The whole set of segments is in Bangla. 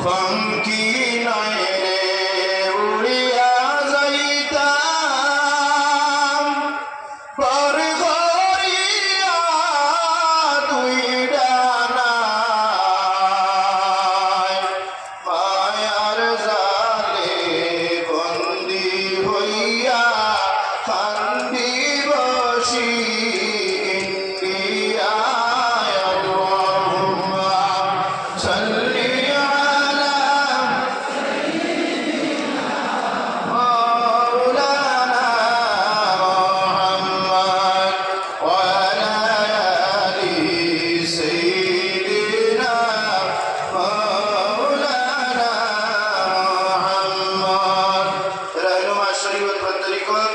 ফাঙ্কি নয় রে উড়িয়া যাইতাম পর ঘরিয়া দুই ডানায় মায়ার জালে বন্দি হইয়া কান্দি বসি ইন্ডিয়ায় আল্লাহুম্মা সাল্লি আলা মাওলানা মুহাম্মদ ওয়া আলা আলি সাইয়্যিদিনা মাওলানা মুহাম্মদ रहनुमा शरीयत व तरीक़त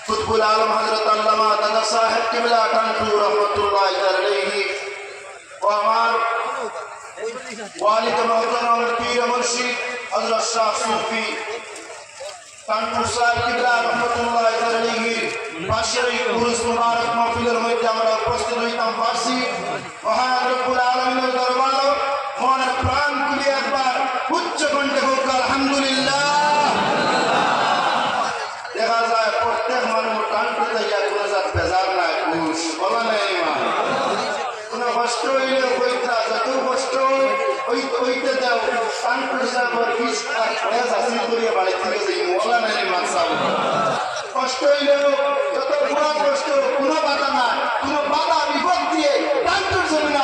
कुतुबुल आलम हज़रत अल्लामा दादा साहब क़िबला कानपुर रहमतुल्लाहि अलैहि व हमार वालिद मोहतरम पीर मुर्शिद हज़रत शाह सूफी कानपुर साहब क़िबला रहमतुल्लाहि अलैहि पाशेर उरुस मुबारक महफिलेर मধ্যে আমরা উপস্থিত হইতাম পারছি মহান রব্বুল আলামিনের দরবারে মনের প্রাণ খুলে একবার উচ্চ কণ্ঠে হোক আলহামদুলিল্লাহ। দেখা যায় প্রত্যেক মানুষ কানপুরে যাইয়া কোনো জাত বেজার নাই খুশ বলা নাই মা কোনো কষ্ট হইলে কইতা যত কষ্ট হইতে দাও কানপুর সাহেবের বিষ আর প্রয়াস হাসিল করিয়া বাড়ি থেকে যাই বলা নাই মা সাহেব কষ্ট হইলে যত বড় কষ্ট কোনো বাধা নাই কোনো বাধা বিপদ দিয়ে কানপুর জমিনে